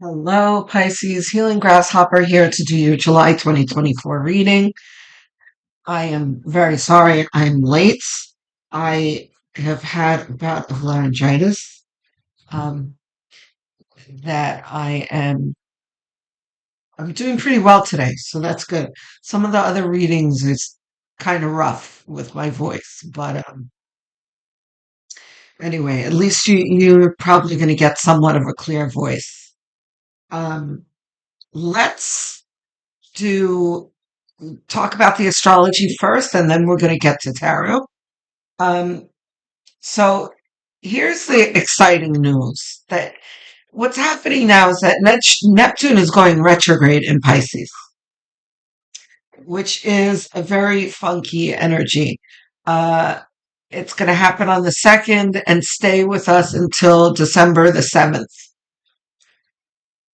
Hello, Pisces. Healing Grasshopper here to do your July 2024 reading. I am very sorry I'm late. I have had a bout of laryngitis um, that I'm doing pretty well today, so that's good. Some of the other readings is kind of rough with my voice, but anyway, at least you're probably going to get somewhat of a clear voice. Um, let's do talk about the astrology first, and then we're going to get to tarot. Um, so here's the exciting news that what's happening now is that Neptune is going retrograde in Pisces, which is a very funky energy. Uh, it's going to happen on the 2nd and stay with us until December the 7th.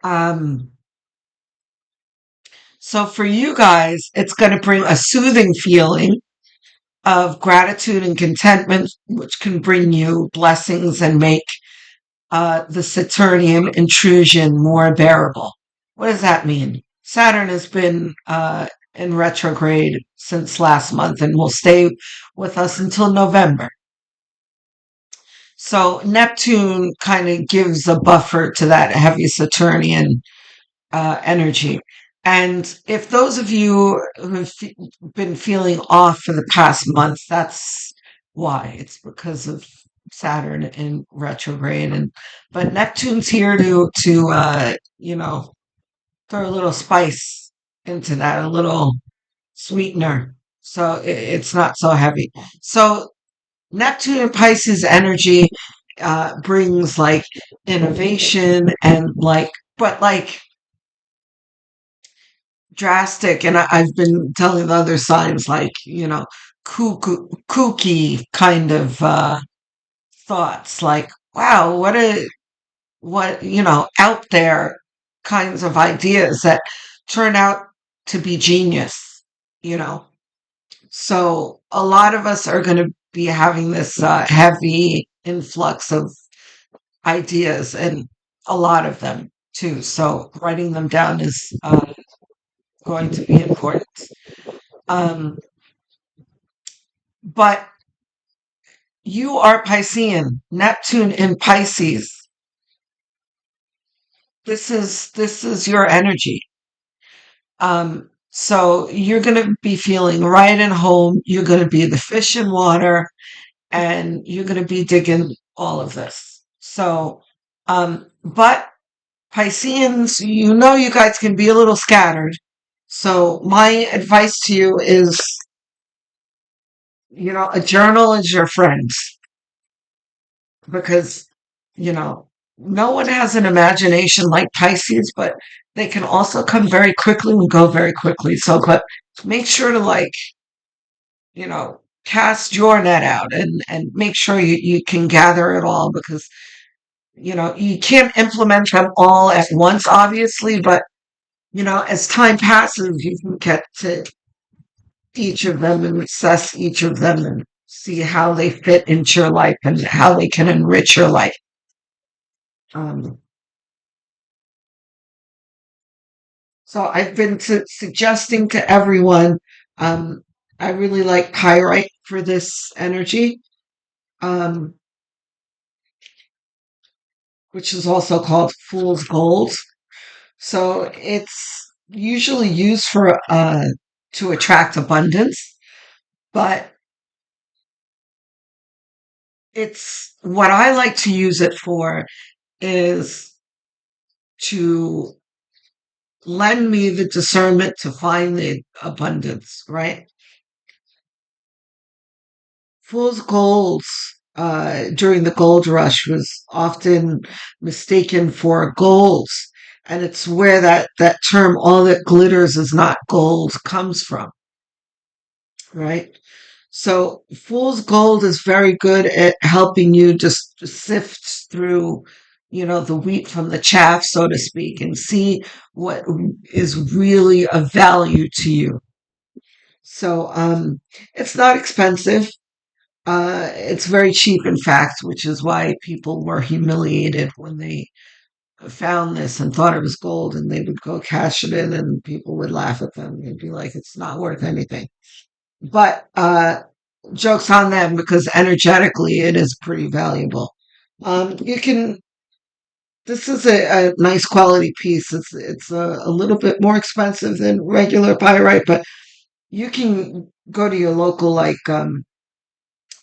Um, so for you guys, it's going to bring a soothing feeling of gratitude and contentment, which can bring you blessings and make the Saturnian intrusion more bearable. What does that mean? Saturn has been in retrograde since last month and will stay with us until November. So Neptune kind of gives a buffer to that heavy Saturnian energy. And if those of you who've been feeling off for the past month, that's why. It's because of Saturn in retrograde, and but Neptune's here to throw a little spice into that, a little sweetener, so it's not so heavy. So Neptune and Pisces energy brings like innovation and but like drastic, and I've been telling the other signs like kooky kind of thoughts, like wow, what out there kinds of ideas that turn out to be genius, you know. So a lot of us are going to be having this heavy influx of ideas, and a lot of them too. So writing them down is going to be important. Um, but you are Piscean, Neptune in Pisces. This is your energy. So you're going to be feeling right at home. You're going to be the fish in water, and you're going to be digging all of this. So, but Pisceans, you guys can be a little scattered. So my advice to you is, a journal is your friend, because, you know, no one has an imagination like Pisces, but they can also come very quickly and go very quickly. So, but make sure to cast your net out, and make sure you can gather it all, because, you can't implement them all at once, obviously, but, as time passes, you can get to each of them and assess each of them and see how they fit into your life and how they can enrich your life. Um, so I've been suggesting to everyone, um, I really like pyrite for this energy, um, which is also called fool's gold. So it's usually used for to attract abundance, but it's what I like to use it for is to lend me the discernment to find the abundance, right? Fool's gold during the gold rush was often mistaken for gold. And it's where that term, all that glitters is not gold, comes from, right? So fool's gold is very good at helping you just sift through, the wheat from the chaff, so to speak, and see what is really of value to you. So it's not expensive. It's very cheap, in fact, which is why people were humiliated when they found this and thought it was gold, and they would go cash it in, and people would laugh at them. They'd be like, it's not worth anything. But joke's on them, because energetically it is pretty valuable. You can. This is a nice quality piece. It's a little bit more expensive than regular pyrite, but you can go to your local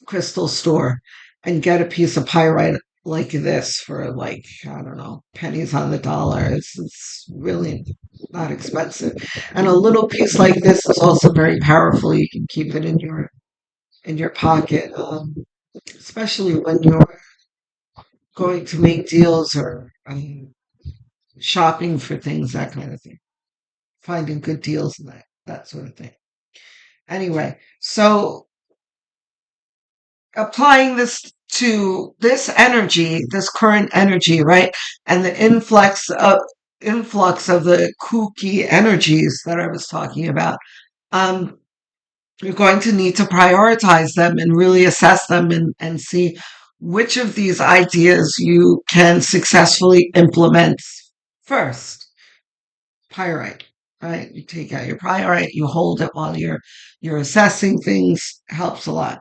crystal store and get a piece of pyrite like this for, like, I don't know, pennies on the dollar. It's really not expensive. And a little piece like this is also very powerful. You can keep it in your pocket, especially when you're going to make deals, or shopping for things, that kind of thing. Finding good deals and that sort of thing. Anyway, so applying this to this energy, this current energy, right? And the influx of the kooky energies that I was talking about. Um, you're going to need to prioritize them and really assess them, and see which of these ideas you can successfully implement first. Pyrite, right? You take out your pyrite, you hold it while you're assessing things, helps a lot.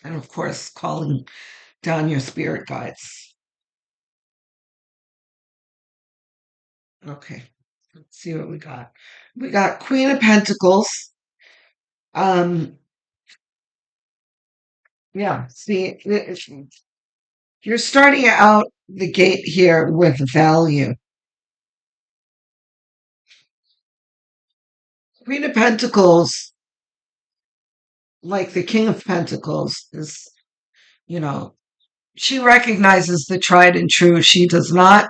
And of course, calling down your spirit guides. Okay, let's see what we got. We got Queen of Pentacles. Um, yeah, see, you're starting out the gate here with value. Queen of Pentacles, like the King of Pentacles, is, you know, she recognizes the tried and true. She does not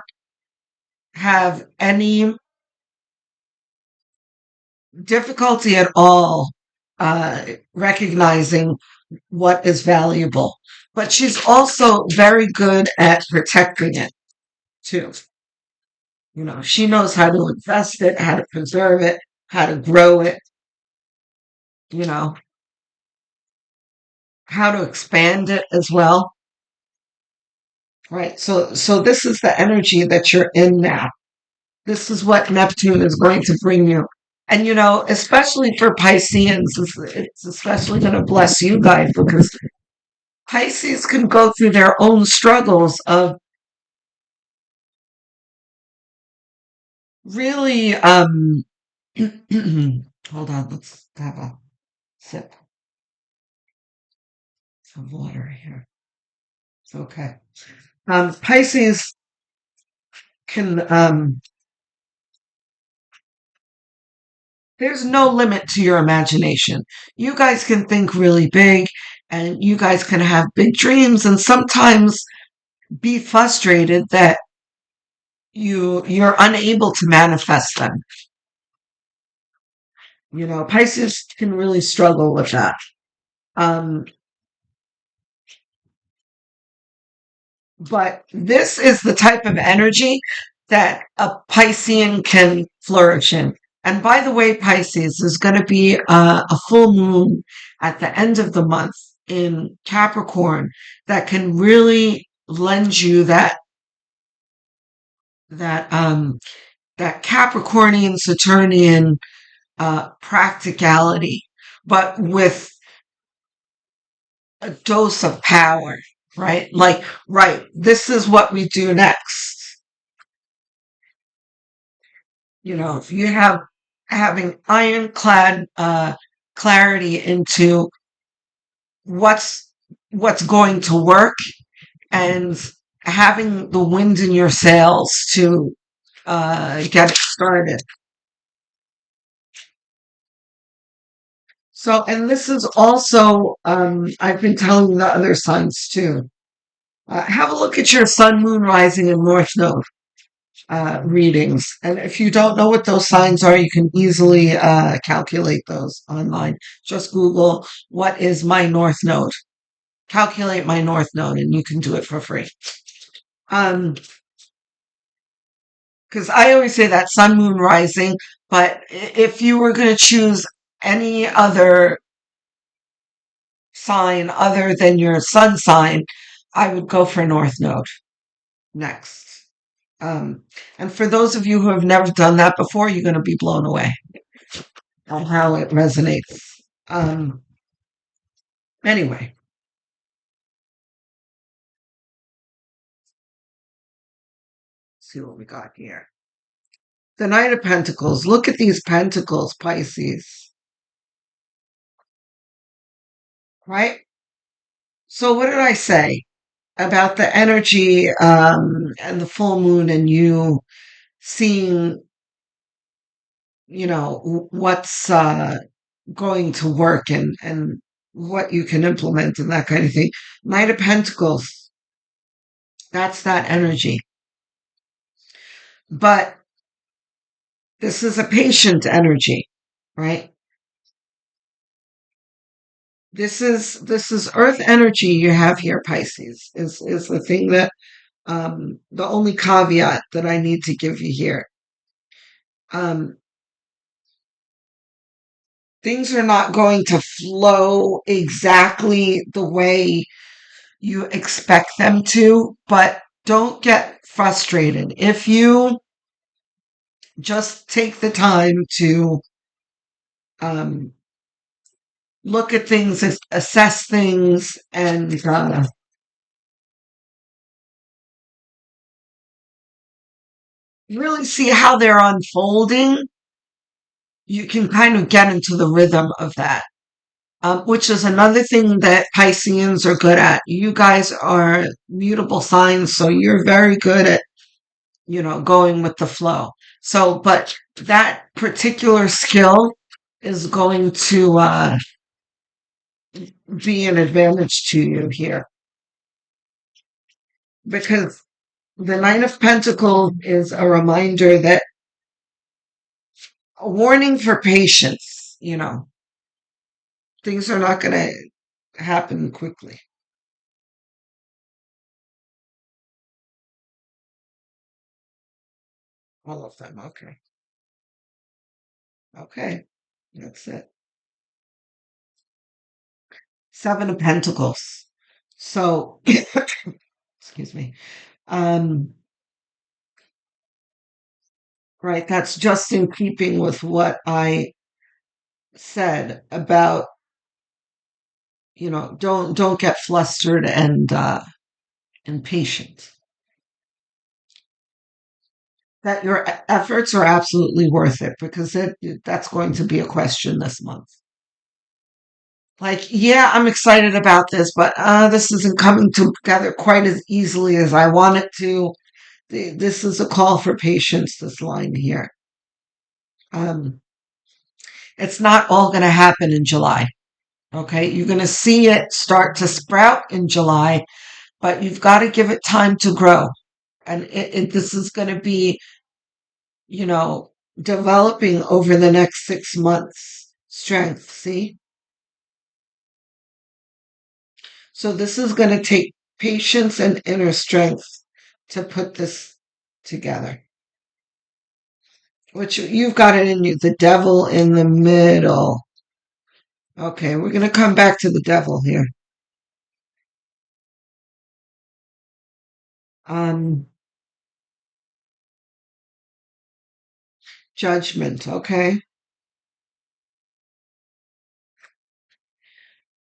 have any difficulty at all recognizing what is valuable. But she's also very good at protecting it too. She knows how to invest it, how to preserve it, how to grow it, you know, how to expand it as well. Right. So this is the energy that you're in now. This is what Neptune is going to bring you. And, especially for Pisceans, it's especially going to bless you guys, because Pisces can go through their own struggles of really, hold on, let's have a sip of water here. It's okay. Pisces can, there's no limit to your imagination. You guys can think really big, and you guys can have big dreams, and sometimes be frustrated that you're unable to manifest them. Pisces can really struggle with that. Um, but this is the type of energy that a Piscean can flourish in. And by the way, Pisces, there's going to be a full moon at the end of the month in Capricorn that can really lend you that that Capricornian Saturnian practicality, but with a dose of power, right? Like, right, this is what we do next. If you having ironclad clarity into what's going to work, and having the wind in your sails to get it started. So, and this is also, I've been telling the other signs too. Have a look at your sun, moon, rising, and north node readings. And if you don't know what those signs are, you can easily calculate those online. Just Google, what is my north node? Calculate my north node, and you can do it for free. Because I always say that sun, moon, rising, but if you were going to choose any other sign other than your sun sign, I would go for north node. next. Um, and for those of you who have never done that before, you're going to be blown away on how it resonates. Um, anyway, let's see what we got here. The Knight of Pentacles. Look at these pentacles, Pisces. Right? So what did I say about the energy and the full moon and you seeing, what's going to work and what you can implement and that kind of thing. Knight of Pentacles, that's that energy. But this is a patient energy, right? This is earth energy you have here, Pisces, is the thing that the only caveat that I need to give you here. Um, things are not going to flow exactly the way you expect them to, but don't get frustrated. If you just take the time to um, look at things, assess things, and really see how they're unfolding, you can kind of get into the rhythm of that. Which is another thing that Pisceans are good at. You guys are mutable signs, so you're very good at, going with the flow. So, but that particular skill is going to be an advantage to you here because the Nine of Pentacles is a reminder that a warning for patience, things are not going to happen quickly. All of them. Okay. Okay. That's it. Seven of Pentacles. So, excuse me. Um, right. That's just in keeping with what I said about, don't get flustered and impatient. That your efforts are absolutely worth it because that's going to be a question this month. Like, yeah, I'm excited about this, but this isn't coming together quite as easily as I want it to. This is a call for patience, this line here. Um, it's not all going to happen in July. Okay, you're going to see it start to sprout in July, but you've got to give it time to grow. And this is going to be, you know, developing over the next 6 months. Strength, see? So this is going to take patience and inner strength to put this together. Which you've got it in you, the devil in the middle. Okay, we're going to come back to the devil here. Um, Judgment, okay.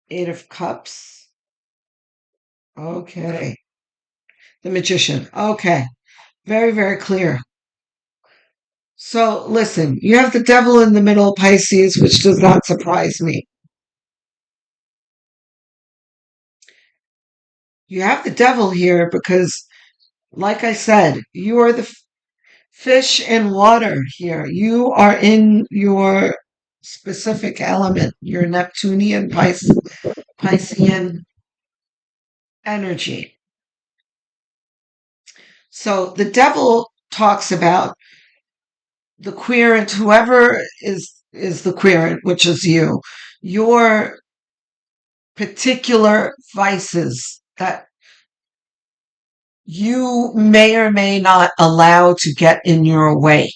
Eight of Cups. Okay. The Magician. Okay. Very, very clear. So listen, you have the devil in the middle, Pisces, which does not surprise me. You have the devil here because, like I said, you are the fish in water here. You are in your specific element, your Neptunian Piscean energy. So the devil talks about the querent, whoever is the querent, which is you, your particular vices that you may or may not allow to get in your way.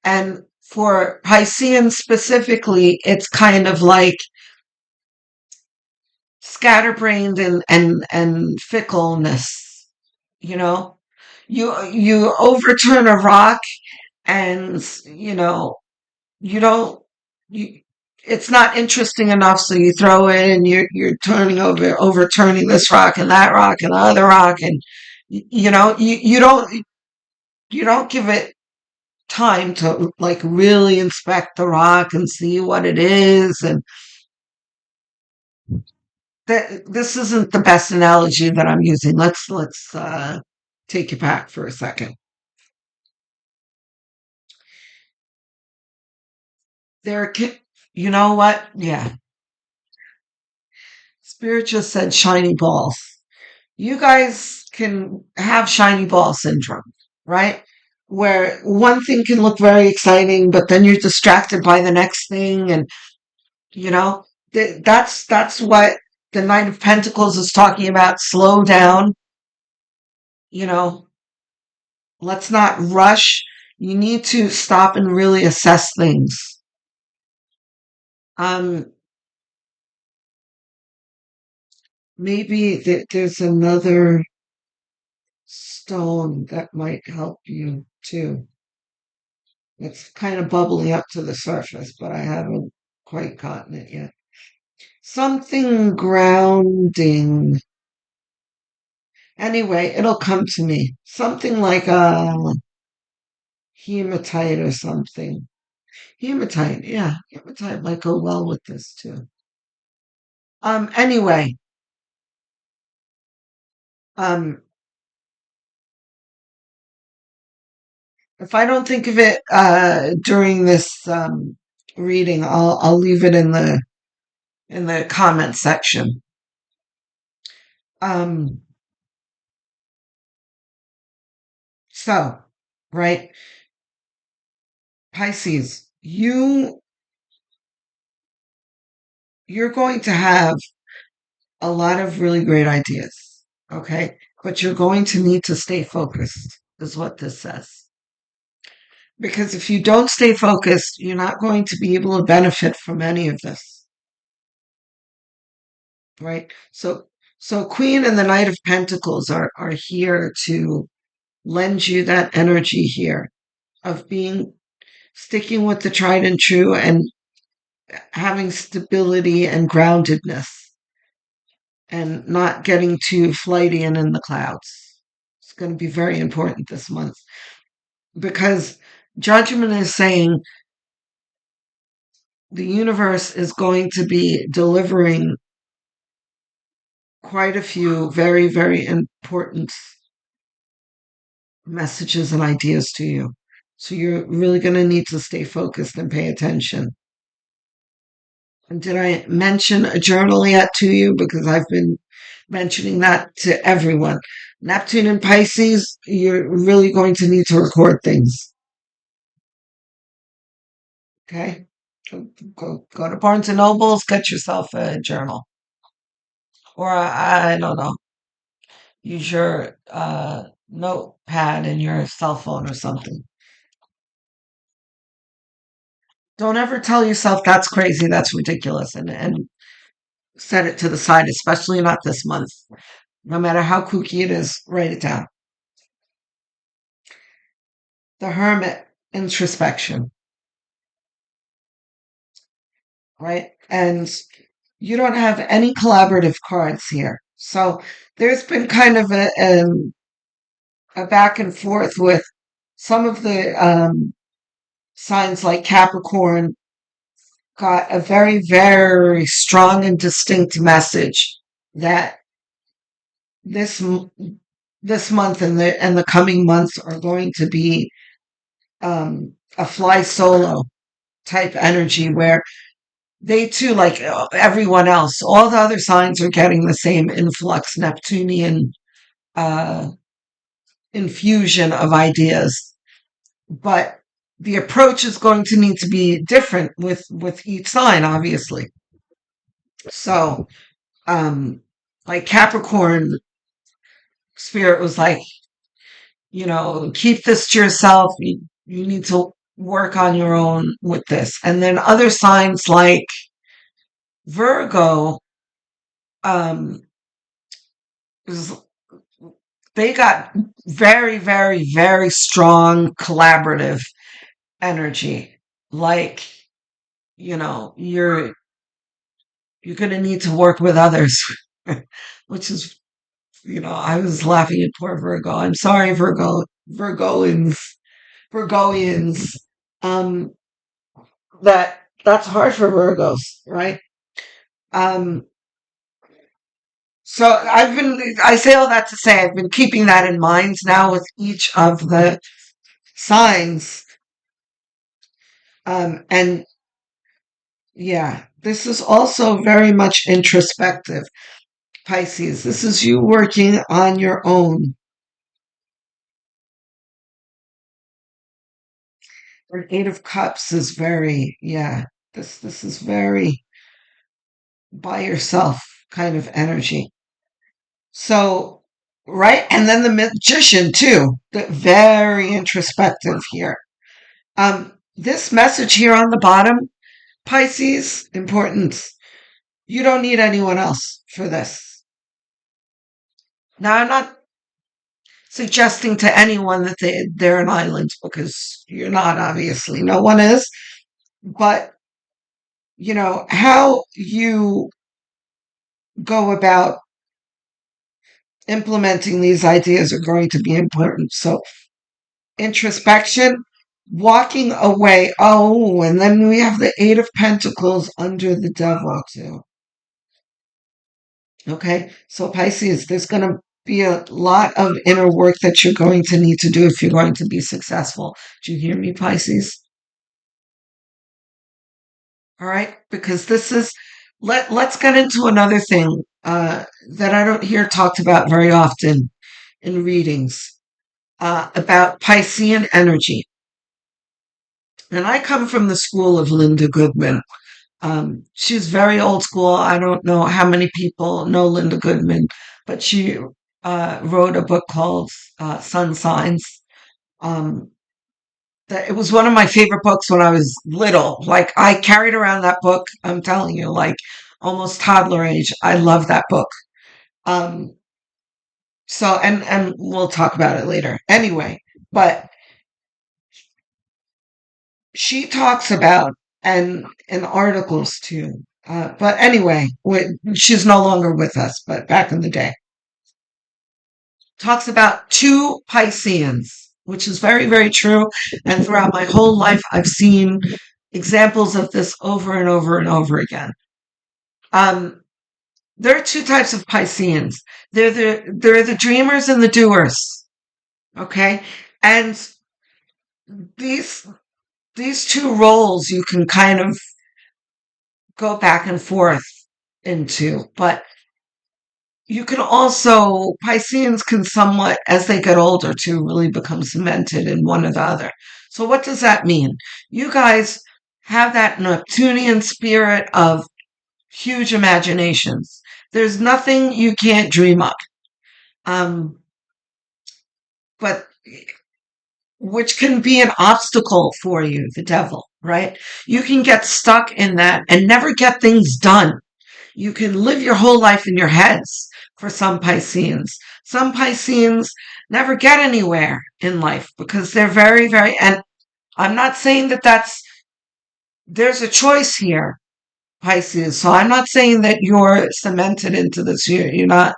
And for Piscean specifically, it's kind of like scatterbrained and fickleness, you know? You overturn a rock, and you don't you it's not interesting enough, so you throw it, and you're overturning this rock and the other rock, and you don't give it time to like really inspect the rock and see what it is. And this isn't the best analogy that I'm using. Let's take it back for a second. There can, you know what? Yeah, Spirit just said shiny balls. You guys can have shiny ball syndrome, right? Where one thing can look very exciting, but then you're distracted by the next thing, and you know that's what the Knight of Pentacles is talking about. Slow down, you know. Let's not rush. You need to stop and really assess things. Um, maybe there's another stone that might help you too. It's kind of bubbling up to the surface, but I haven't quite gotten it yet. Something grounding. Anyway, it'll come to me. Something like a hematite or something. Hematite, yeah. Hematite might go well with this too. Anyway, um, if I don't think of it during this reading, I'll leave it in the comment section. Um, so, right, Pisces, you're going to have a lot of really great ideas, okay? But you're going to need to stay focused, is what this says. Because if you don't stay focused, you're not going to be able to benefit from any of this, right? So Queen and the Knight of Pentacles are here to lend you that energy here of being sticking with the tried and true and having stability and groundedness and not getting too flighty and in the clouds. It's going to be very important this month because Judgment is saying the universe is going to be delivering quite a few very, very important messages and ideas to you. So you're really going to need to stay focused and pay attention. And did I mention a journal yet to you? Because I've been mentioning that to everyone. Neptune and Pisces, you're really going to need to record things. Okay? Go to Barnes and Nobles, get yourself a journal. Or I don't know, use your notepad in your cell phone or something. Don't ever tell yourself that's crazy, that's ridiculous, and set it to the side, especially not this month. No matter how kooky it is, write it down. The Hermit, introspection, right? And you don't have any collaborative cards here. So there's been kind of a back and forth with some of the signs like Capricorn got a very, very strong and distinct message that this this month and the coming months are going to be a fly solo type energy where they too, like everyone else, all the other signs are getting the same influx Neptunian uh, infusion of ideas, but the approach is going to need to be different with each sign, obviously. So, like Capricorn spirit was like, keep this to yourself. You need to work on your own with this. And then other signs like Virgo, um, is they got very, very, very strong collaborative energy. Like, you're going to need to work with others, which is, I was laughing at poor Virgo. I'm sorry, Virgoians. Um, that's hard for Virgos, right? Um, so I say all that to say I've been keeping that in mind now with each of the signs. And yeah, this is also very much introspective, Pisces. This is you working on your own. An Eight of Cups is very, yeah, this is very by yourself kind of energy. So, right, and then the Magician too, very introspective here. This message here on the bottom, Pisces, importance. You don't need anyone else for this. Now, I'm not suggesting to anyone that they're an island because you're not, obviously. No one is. But, how you go about implementing these ideas are going to be important. So, introspection, walking away. Oh, and then we have the Eight of Pentacles under the Devil, too. Okay, so Pisces, there's going to be a lot of inner work that you're going to need to do if you're going to be successful. Do you hear me, Pisces? All right, because this is let's get into another thing that I don't hear talked about very often in readings about Piscean energy. And I come from the school of Linda Goodman. She's very old school. I don't know how many people know Linda Goodman, but she wrote a book called Sun Signs. Um, it was one of my favorite books when I was little. Like I carried around that book. I'm telling you, like almost toddler age. I love that book. Um, so and we'll talk about it later. Anyway, but she talks about and in articles too. But anyway, she's no longer with us. But back in the day, talks about two Pisceans, which is very, very true. And throughout my whole life, I've seen examples of this over and over and over again. Um, there are two types of Pisceans. They're the dreamers and the doers. Okay, and these these two roles you can kind of go back and forth into, but you can also, Pisceans can somewhat, as they get older, too, really become cemented in one or the other. So, what does that mean? You guys have that Neptunian spirit of huge imaginations. There's nothing you can't dream up. Um, but which can be an obstacle for you, the devil, right? You can get stuck in that and never get things done. You can live your whole life in your heads for some Pisceans. Some Pisceans never get anywhere in life because they're very, very, and I'm not saying there's a choice here, Pisces. So I'm not saying that you're cemented into this. You're not,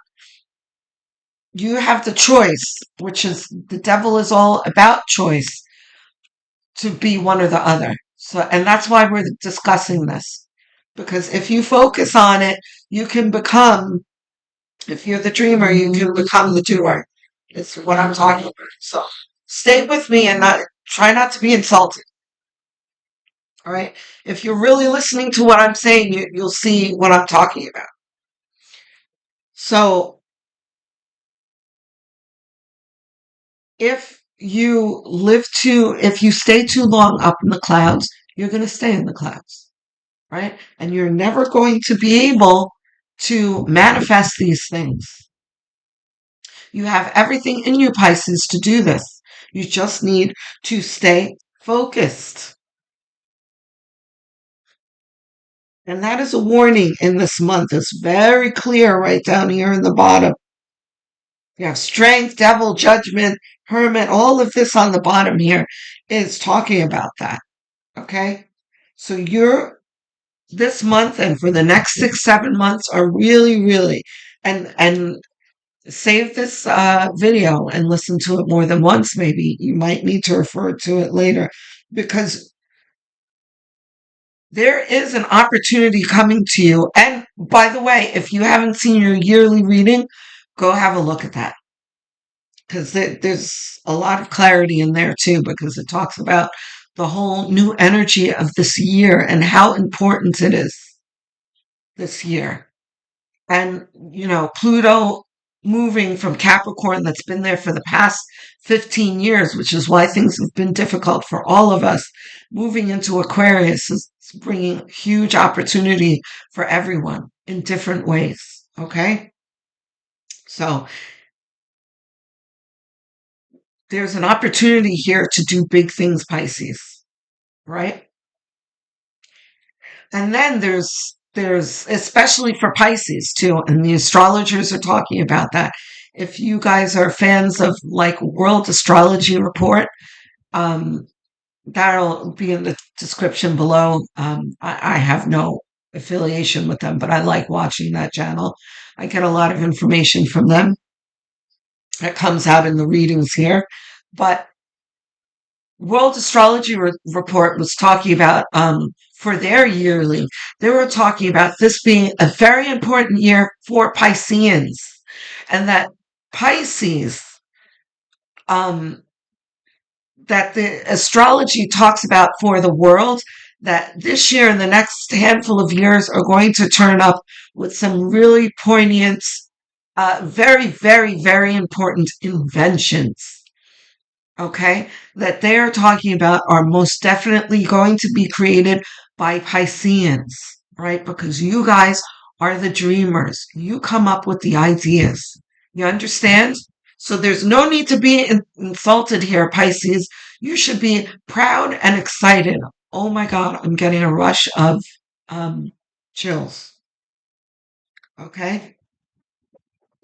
you have the choice, which is the devil is all about choice to be one or the other. So, and that's why we're discussing this. Because if you focus on it, you can become, if you're the dreamer, you can become the doer. It's what I'm talking about. So stay with me and try not to be insulted. All right. If you're really listening to what I'm saying, you'll see what I'm talking about. So if you stay too long up in the clouds, you're going to stay in the clouds, right? And you're never going to be able to manifest these things. You have everything in you, Pisces, to do this. You just need to stay focused. And that is a warning in this month. It's very clear right down here in the bottom. You have strength, devil, judgment, hermit, all of this on the bottom here is talking about that. Okay. So you're this month and for the next 6, 7 months are really, really, and save this video and listen to it more than once. Maybe you might need to refer to it later because there is an opportunity coming to you. And by the way, if you haven't seen your yearly reading, go have a look at that because there's a lot of clarity in there too, because it talks about the whole new energy of this year and how important it is this year. And, Pluto moving from Capricorn, that's been there for the past 15 years, which is why things have been difficult for all of us, moving into Aquarius is bringing huge opportunity for everyone in different ways. Okay. So there's an opportunity here to do big things, Pisces, right? And then there's especially for Pisces too, and the astrologers are talking about that. If you guys are fans of like World Astrology Report, um, that'll be in the description below. I have no affiliation with them, but I like watching that channel. I get a lot of information from them that comes out in the readings here. But World Astrology Report was talking about for their yearly, they were talking about this being a very important year for Pisceans, and that Pisces, um, that the astrology talks about for the world, that this year and the next handful of years are going to turn up with some really poignant, very, very, very important inventions. Okay, that they're talking about are most definitely going to be created by Pisceans, right? Because you guys are the dreamers. You come up with the ideas. You understand? So there's no need to be insulted here, Pisces. You should be proud and excited. Oh my God, I'm getting a rush of um, chills. Okay?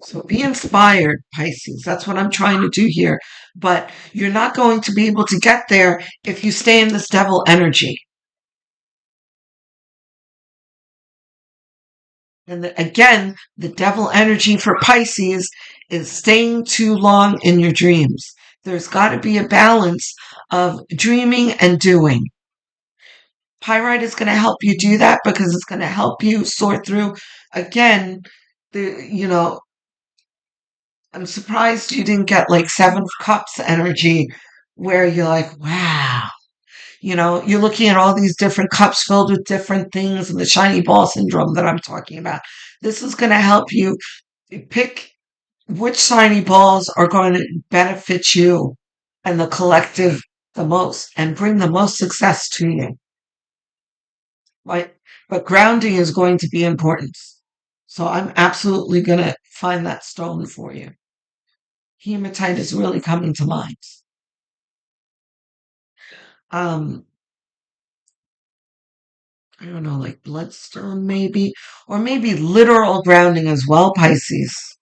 So be inspired, Pisces. That's what I'm trying to do here. But you're not going to be able to get there if you stay in this devil energy. And again, the devil energy for Pisces is staying too long in your dreams. There's got to be a balance of dreaming and doing. Pyrite is going to help you do that because it's going to help you sort through, again, I'm surprised you didn't get like Seven of Cups energy where you're like, wow, you're looking at all these different cups filled with different things and the shiny ball syndrome that I'm talking about. This is going to help you pick which shiny balls are going to benefit you and the collective the most and bring the most success to you. Right? But grounding is going to be important. So I'm absolutely going to find that stone for you. Hematite is really coming to mind. Um, I don't know, like bloodstone maybe, or maybe literal grounding as well, Pisces.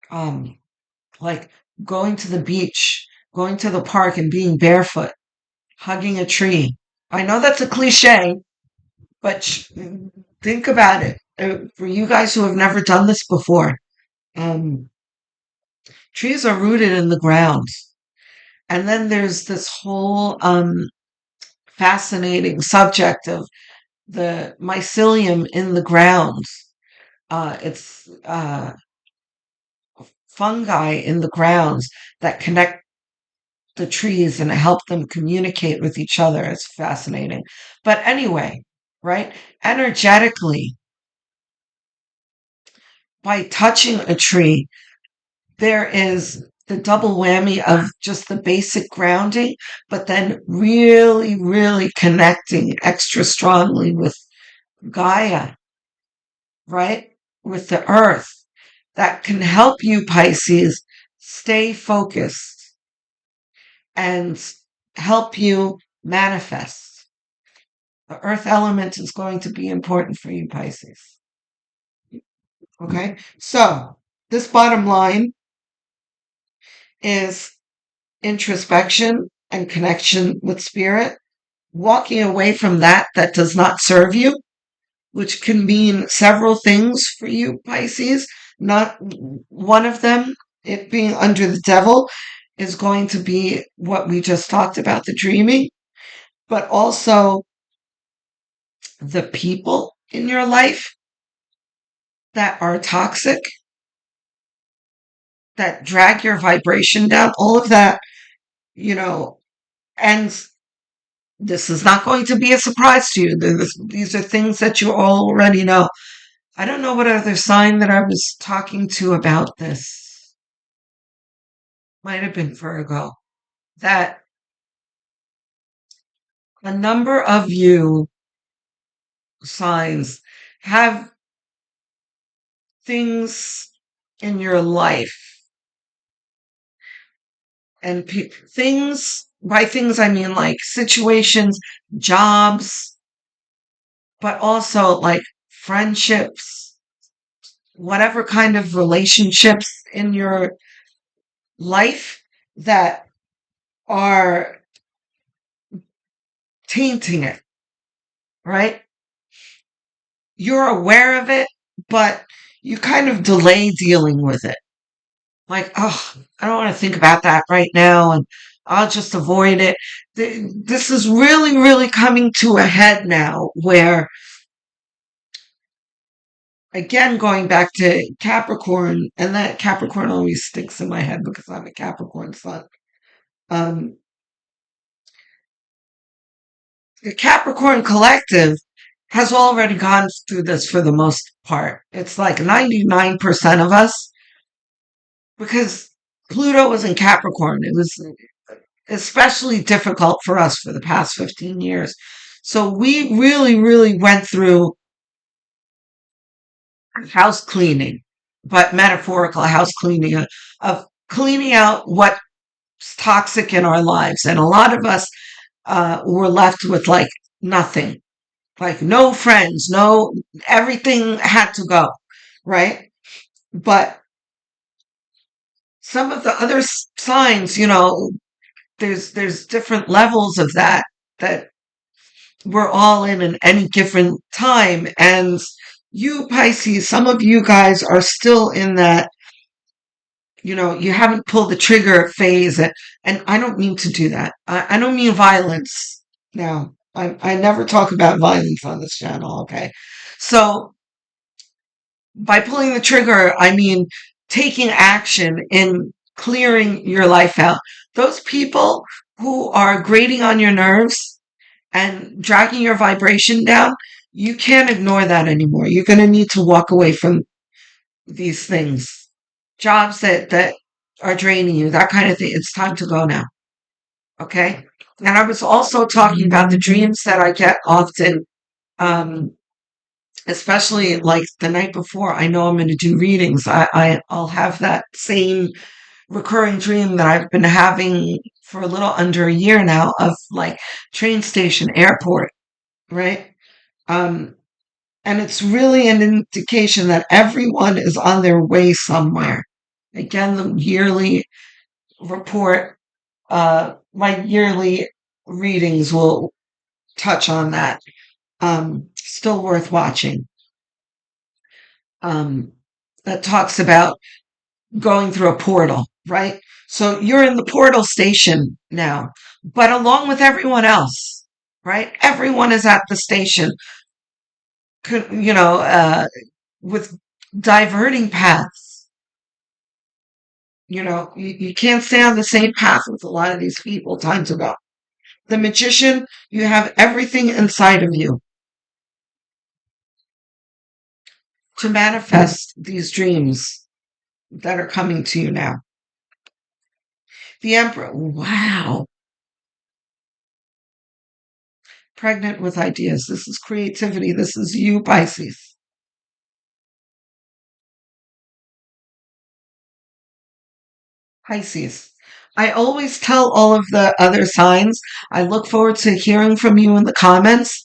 Um, like going to the beach, going to the park and being barefoot, hugging a tree. I know that's a cliche, but think about it. For you guys who have never done this before, um, trees are rooted in the ground. And then there's this whole fascinating subject of the mycelium in the ground. It's fungi in the grounds that connect the trees and help them communicate with each other. It's fascinating. But anyway, right? Energetically, by touching a tree, there is the double whammy of just the basic grounding, but then really, really connecting extra strongly with Gaia, right? With the earth that can help you, Pisces, stay focused and help you manifest. The earth element is going to be important for you, Pisces. Okay? So, This bottom line is introspection and connection with spirit, walking away from that does not serve you, which can mean several things for you, Pisces. Not one of them, it being under the devil, is going to be what we just talked about, the dreaming, but also the people in your life that are toxic, that drag your vibration down, all of that, you know, and this is not going to be a surprise to you. These are things that you already know. I don't know what other sign that I was talking to about this. Might have been Virgo. That a number of you signs have things in your life, and things, by things I mean like situations, jobs, but also like friendships, whatever kind of relationships in your life that are tainting it, right? You're aware of it, but you kind of delay dealing with it. Like, oh, I don't want to think about that right now, and I'll just avoid it. This is really, really coming to a head now where, again, going back to Capricorn, and that Capricorn always sticks in my head because I'm a Capricorn sun. Um, the Capricorn collective has already gone through this for the most part. It's like 99% of us, because Pluto was in Capricorn. It was especially difficult for us for the past 15 years. So we really, really went through house cleaning, but metaphorical house cleaning of cleaning out what's toxic in our lives. And a lot of us were left with like nothing, like no friends, no, everything had to go, right? But some of the other signs, there's different levels of that we're all in any given time. And you, Pisces, some of you guys are still in that, you haven't pulled the trigger phase. And I don't mean to do that. I don't mean violence. Now, I never talk about violence on this channel, okay? So by pulling the trigger, I mean taking action in clearing your life out. Those people who are grating on your nerves and dragging your vibration down, you can't ignore that anymore. You're going to need to walk away from these things. Jobs that are draining you, that kind of thing. It's time to go now. Okay? And I was also talking about the dreams that I get often, especially like the night before I know I'm going to do readings. I'll have that same recurring dream that I've been having for a little under a year now, of like train station, airport, right? Um, and it's really an indication that everyone is on their way somewhere. Again, the yearly report, my yearly readings will touch on that. Still worth watching. Um, that talks about going through a portal, right? So you're in the portal station now, but along with everyone else, right? Everyone is at the station, with diverting paths. You can't stay on the same path with a lot of these people. Time to go. The magician, you have everything inside of you to manifest these dreams that are coming to you now. The Emperor, wow. Pregnant with ideas. This is creativity. This is you, Pisces. Pisces. I always tell all of the other signs, I look forward to hearing from you in the comments.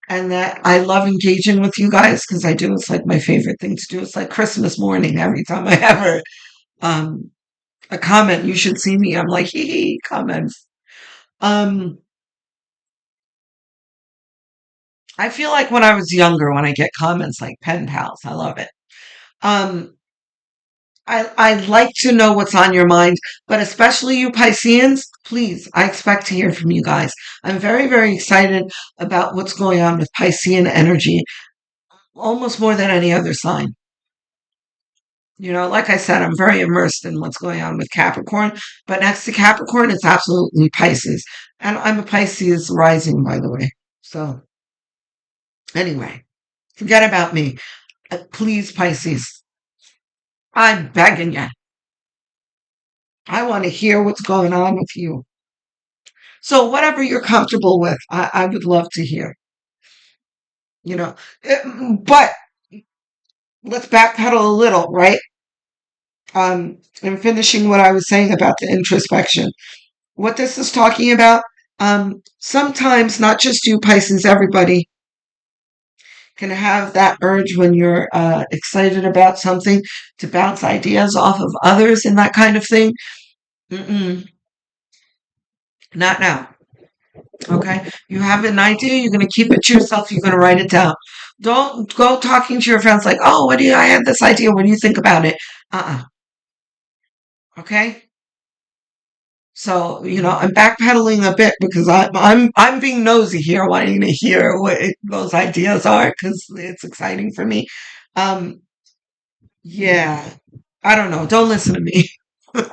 and that I love engaging with you guys because I do. It's like my favorite thing to do. It's like Christmas morning every time I have um, a comment. You should see me. I'm like, hee hee, comments. Um, I feel like when I was younger, when I get comments like pen pals, I love it. Um, I like to know what's on your mind, but especially you Pisceans, please, I expect to hear from you guys. I'm very, very excited about what's going on with Piscean energy, almost more than any other sign. Like I said, I'm very immersed in what's going on with Capricorn, but next to Capricorn, it's absolutely Pisces. And I'm a Pisces rising, by the way. So, anyway, forget about me. Please, Pisces, I'm begging you. I want to hear what's going on with you. So, whatever you're comfortable with, I would love to hear, you know. But let's backpedal a little, right? And finishing what I was saying about the introspection. What this is talking about, sometimes not just you Pisces, everybody can have that urge when you're excited about something to bounce ideas off of others and that kind of thing. Mm-mm, not now. Okay. You have an idea, you're going to keep it to yourself, you're going to write it down. Don't go talking to your friends like, oh, I had this idea. What do you think about it? Uh-uh. Okay. So, I'm backpedaling a bit because I'm being nosy here, wanting to hear what those ideas are because it's exciting for me. Um, yeah, I don't know. Don't listen to me. I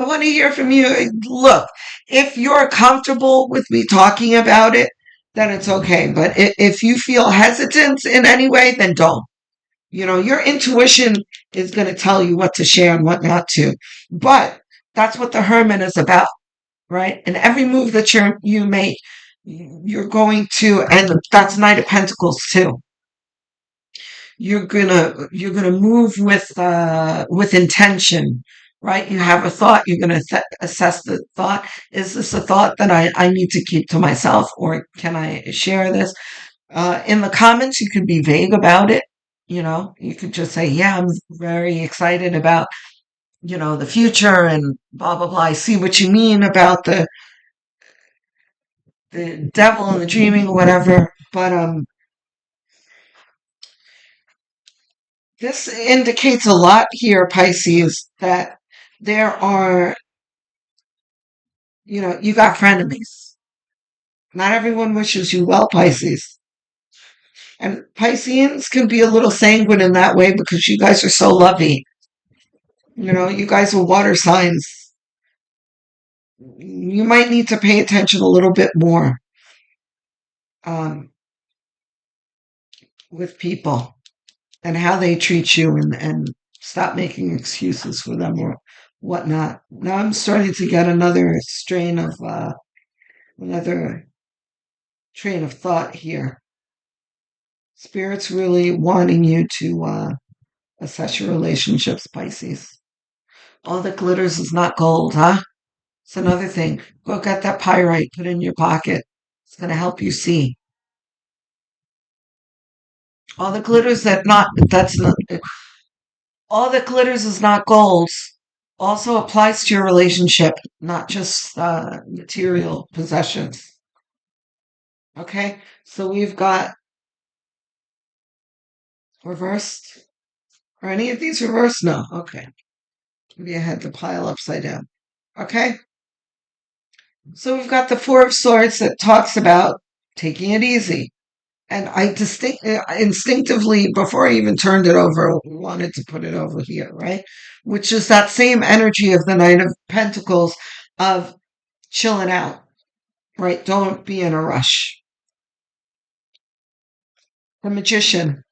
want to hear from you. Look, if you're comfortable with me talking about it, then it's okay. But if you feel hesitant in any way, then don't. Your intuition is going to tell you what to share and what not to. But that's what the hermit is about, right? And every move that you make, you're going to, and that's Knight of Pentacles too. You're gonna move with intention, right? You have a thought. You're gonna assess the thought. Is this a thought that I need to keep to myself, or can I share this? In the comments, you could be vague about it. You could just say, "Yeah, I'm very excited about the future and blah blah blah." I see what you mean about the devil and the dreaming, whatever. But this indicates a lot here, Pisces, that there are, you got frenemies. Not everyone wishes you well, Pisces. And Pisceans can be a little sanguine in that way because you guys are so lovey. You guys are water signs. You might need to pay attention a little bit more um, with people and how they treat you and stop making excuses for them or whatnot. Now I'm starting to get another train of thought here. Spirit's really wanting you to assess your relationships, Pisces. All that glitters is not gold, huh? It's another thing. Go get that pyrite, put it in your pocket. It's going to help you see. All that glitters that's not, all that glitters is not gold. Also applies to your relationship, not just material possessions. Okay? So we've got reversed. Are any of these reversed? No. Okay. Maybe I had the pile upside down. Okay? So we've got the Four of Swords that talks about taking it easy. And I instinctively, before I even turned it over, wanted to put it over here, right? Which is that same energy of the Knight of Pentacles of chilling out, right? Don't be in a rush. The Magician.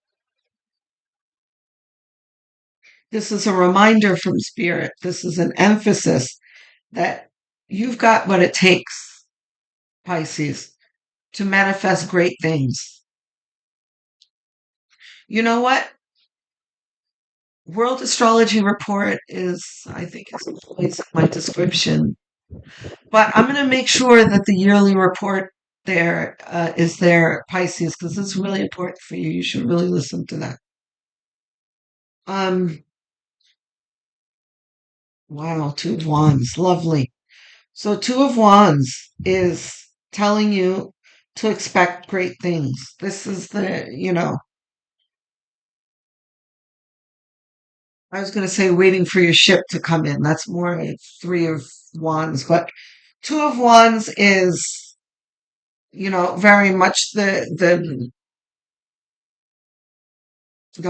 This is a reminder from Spirit. This is an emphasis that you've got what it takes, Pisces, to manifest great things. You know what? World Astrology Report is, I think it's always in my description. But I'm going to make sure that the yearly report is there, Pisces, because it's really important for you. You should really listen to that. Um, wow, Two of Wands, lovely. So Two of Wands is telling you to expect great things. This is I was going to say waiting for your ship to come in. That's more like Three of Wands, but Two of Wands is, very much the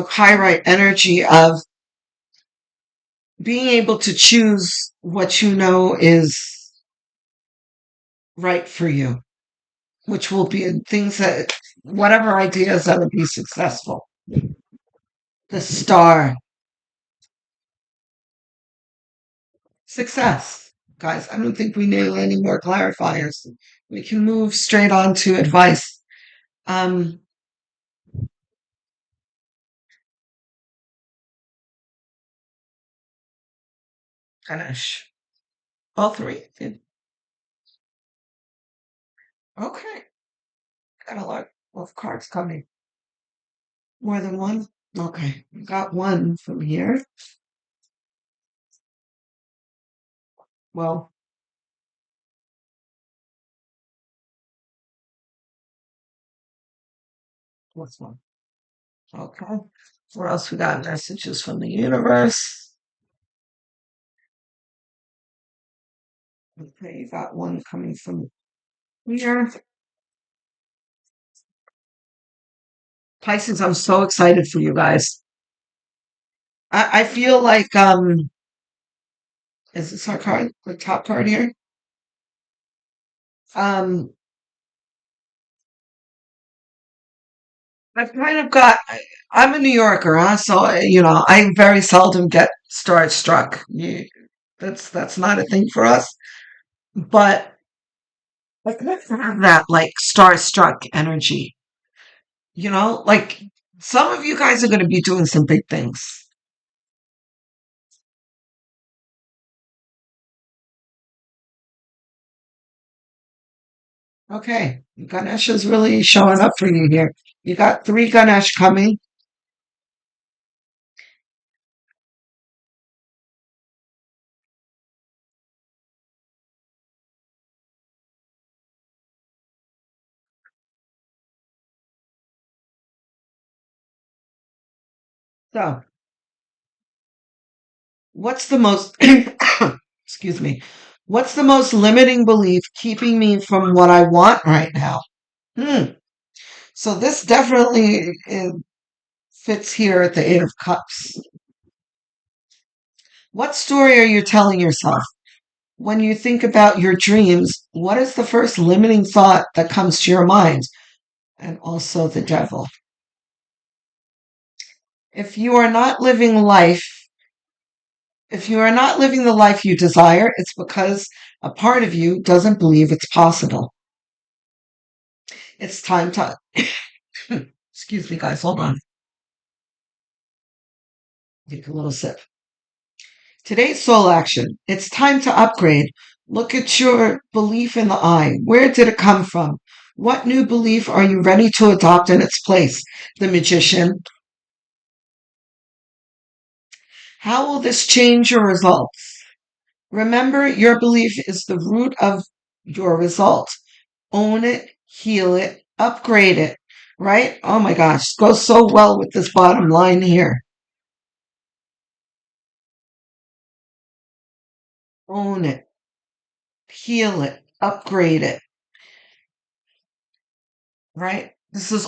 high right energy of being able to choose what you know is right for you, which will be things that, whatever ideas that will be successful. The star, success. Guys, I don't think we need any more clarifiers. We can move straight on to advice. Um, Ganesh. All three. Okay. Got a lot of cards coming. More than one? Okay. Got one from here. Well, what's one? Okay. Where else we got messages from the universe? Okay, you got one coming from here. Pisces, I'm so excited for you guys. I feel like is this our card? The top card here? Um I've kind of got I'm a New Yorker, huh? So I very seldom get starstruck. That's not a thing for us. But I kind of have that like starstruck energy. Like some of you guys are going to be doing some big things. Okay, Ganesh is really showing up for you here. You got three Ganesh coming. So, what's the most, excuse me, what's the most limiting belief keeping me from what I want right now? Hmm. So, this definitely fits here at the Eight of Cups. What story are you telling yourself? When you think about your dreams, what is the first limiting thought that comes to your mind? And also the devil. If you are not living life, if you are not living the life you desire, it's because a part of you doesn't believe it's possible. It's time to, excuse me, guys, hold on. Take a little sip. Today's soul action. It's time to upgrade. Look at your belief in the eye. Where did it come from? What new belief are you ready to adopt in its place? The magician. How will this change your results? Remember, your belief is the root of your result. Own it, heal it, upgrade it, right? Oh my gosh, goes so well with this bottom line here. Own it, heal it, upgrade it, right? This is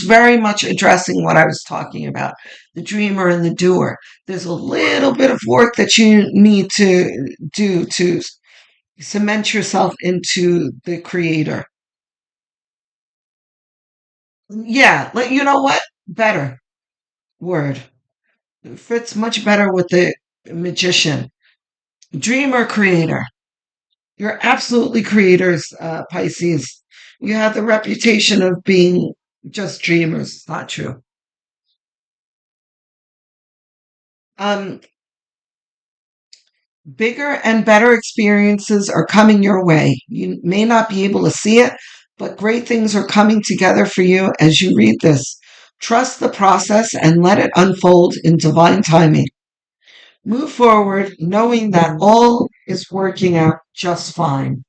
very much addressing what I was talking about, the dreamer and the doer. There's a little bit of work that you need to do to cement yourself into the creator. Yeah, like you know what? Better word. It fits much better with the magician. Dreamer creator. You're absolutely creators, Pisces. You have the reputation of being just dreamers. It's not true. Um, Bigger and better experiences are coming your way. You may not be able to see it, but great things are coming together for you as you read this. Trust the process and let it unfold in divine timing. Move forward knowing that all is working out just fine.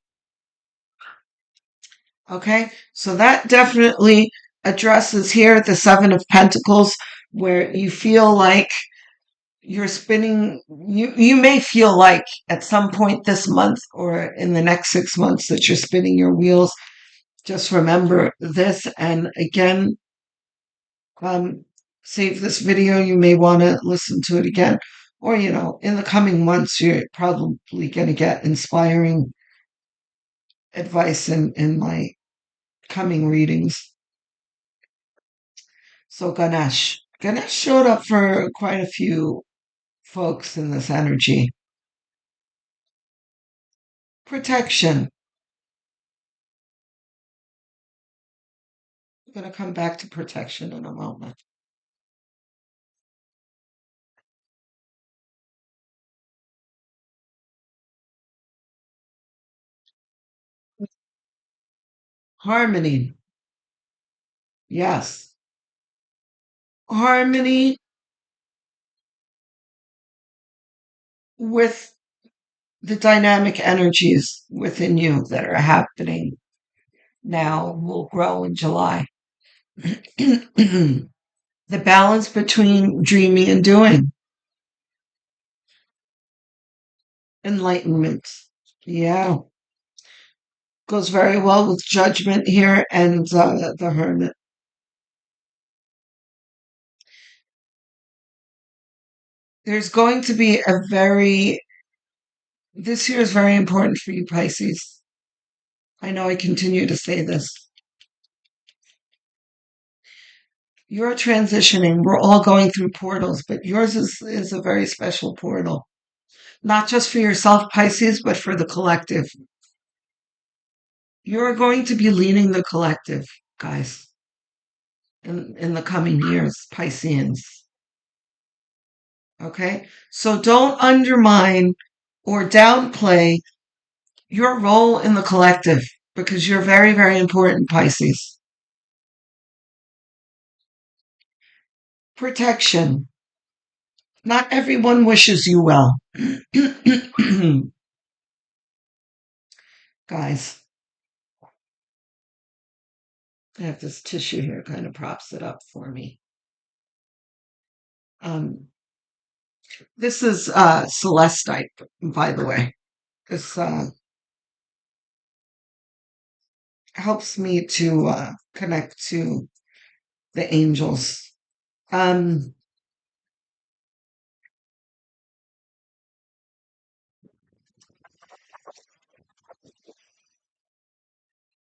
Okay, so that definitely addresses here the Seven of Pentacles, where you feel like you're spinning. You may feel like at some point this month or in the next 6 months that you're spinning your wheels. Just remember this, and again, um, save this video. You may want to listen to it again, or in the coming months, you're probably going to get inspiring advice in my coming readings. So Ganesh showed up for quite a few folks in this energy. Protection. I'm going to come back to protection in a moment. Harmony. Yes. Harmony with the dynamic energies within you that are happening now will grow in July. The balance between dreaming and doing. Enlightenment. Yeah. Goes very well with judgment here and the hermit. There's going to be this year is very important for you, Pisces. I know I continue to say this. You're transitioning. We're all going through portals, but yours is a very special portal. Not just for yourself, Pisces, but for the collective. You're going to be leading the collective, guys, in the coming years, Pisceans. Okay? So don't undermine or downplay your role in the collective because you're very, very important, Pisces. Protection. Not everyone wishes you well. Guys, I have this tissue here, kind of props it up for me. This is celestite, by the way. This helps me to connect to the angels. Um,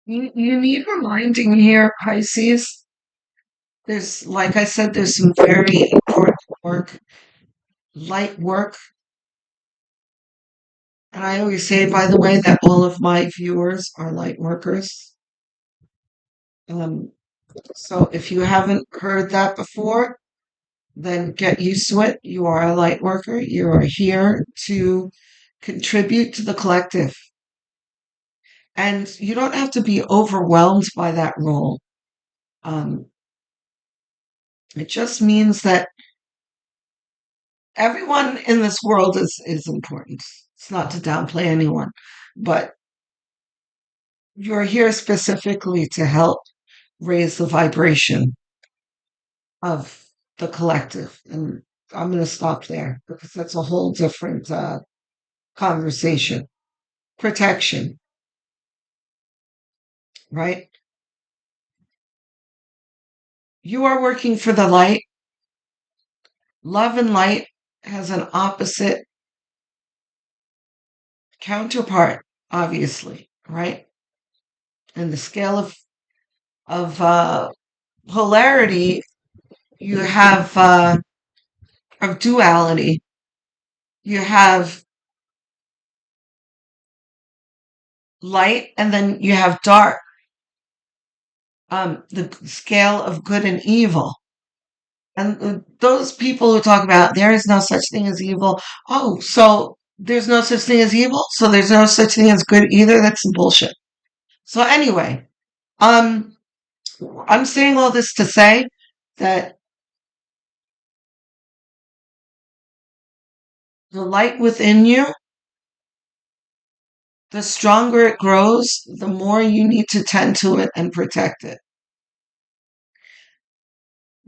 you need reminding here, Pisces. There's, like I said, there's some very important work, light work. And I always say, by the way, that all of my viewers are light workers. Um, so if you haven't heard that before, then get used to it. You are a light worker. You are here to contribute to the collective. And you don't have to be overwhelmed by that role. Um, it just means that everyone in this world is important. It's not to downplay anyone, but you're here specifically to help raise the vibration of the collective. And I'm going to stop there because that's a whole different conversation. Protection, right? You are working for the light. Love and light has an opposite counterpart, obviously, right? And the scale of polarity, you have of duality. You have light, and then you have dark. The scale of good and evil. And those people who talk about there is no such thing as evil. Oh, so there's no such thing as evil, so there's no such thing as good either. That's some bullshit. So anyway, um, I'm saying all this to say that the light within you, the stronger it grows, the more you need to tend to it and protect it.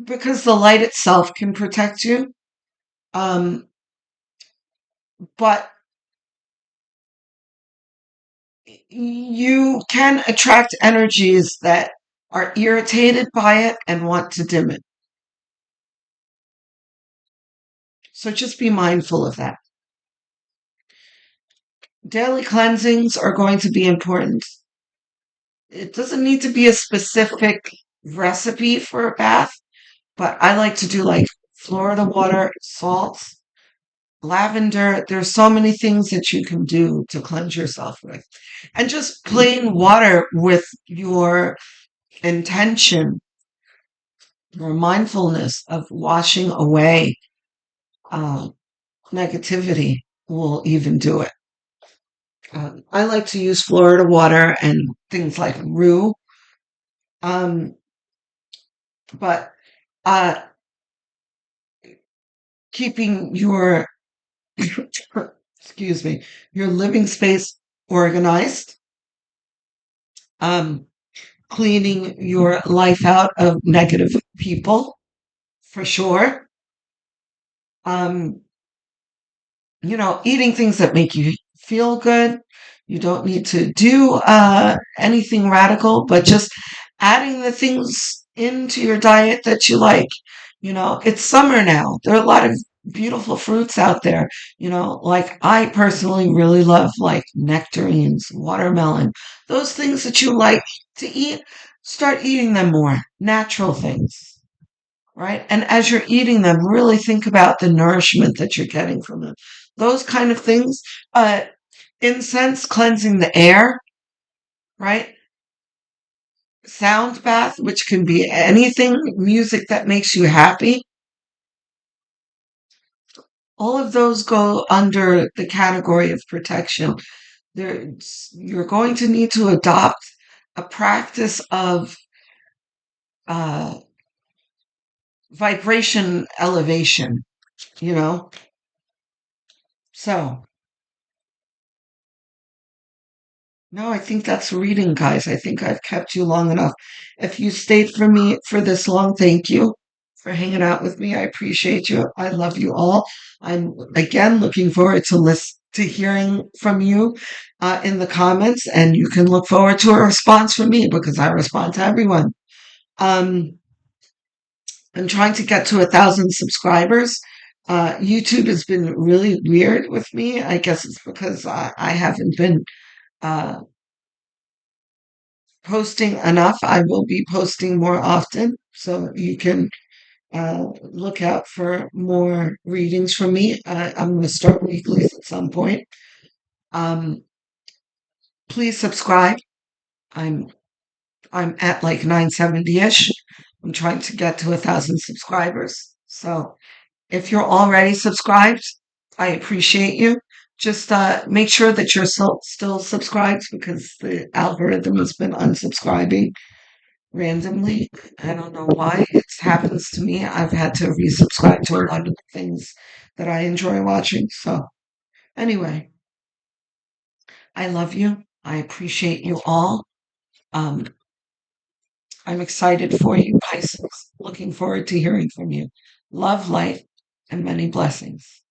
Because the light itself can protect you, um, but you can attract energies that are irritated by it and want to dim it. So just be mindful of that. Daily cleansings are going to be important. It doesn't need to be a specific recipe for a bath, but I like to do like Florida water, salts, lavender. There's so many things that you can do to cleanse yourself with. And just plain water with your intention or mindfulness of washing away uh, negativity will even do it. I like to use Florida water and things like rue, um, but uh, keeping your excuse me, your living space organized, um, cleaning your life out of negative people for sure. Um, eating things that make you feel good. You don't need to do anything radical, but just adding the things into your diet that you like. It's summer now. There are a lot of beautiful fruits out there. Like I personally really love like nectarines, watermelon, those things that you like to eat. Start eating them more. Natural things, right? And as you're eating them, really think about the nourishment that you're getting from them. Those kind of things. Incense cleansing the air, right? Sound bath, which can be anything, music that makes you happy. All of those go under the category of protection. You're going to need to adopt a practice of uh, vibration elevation, you know? So, no, I think that's reading, guys. I think I've kept you long enough. If you stayed for me for this long, thank you for hanging out with me. I appreciate you. I love you all. I'm again looking forward to hearing from you in the comments, and you can look forward to a response from me because I respond to everyone. Um, I'm trying to get to 1,000 subscribers. YouTube has been really weird with me. I guess it's because I haven't been uh, posting enough. I will be posting more often, so you can look out for more readings from me. I'm going to start weekly at some point. Um, please subscribe. I'm I'm at like 970-ish. I'm trying to get to 1,000 subscribers. So if you're already subscribed, I appreciate you. Just make sure that you're still subscribed because the algorithm has been unsubscribing randomly. I don't know why it happens to me. I've had to resubscribe to a lot of things that I enjoy watching. So, anyway, I love you. I appreciate you all. Um, I'm excited for you, Pisces. Looking forward to hearing from you. Love, light, and many blessings.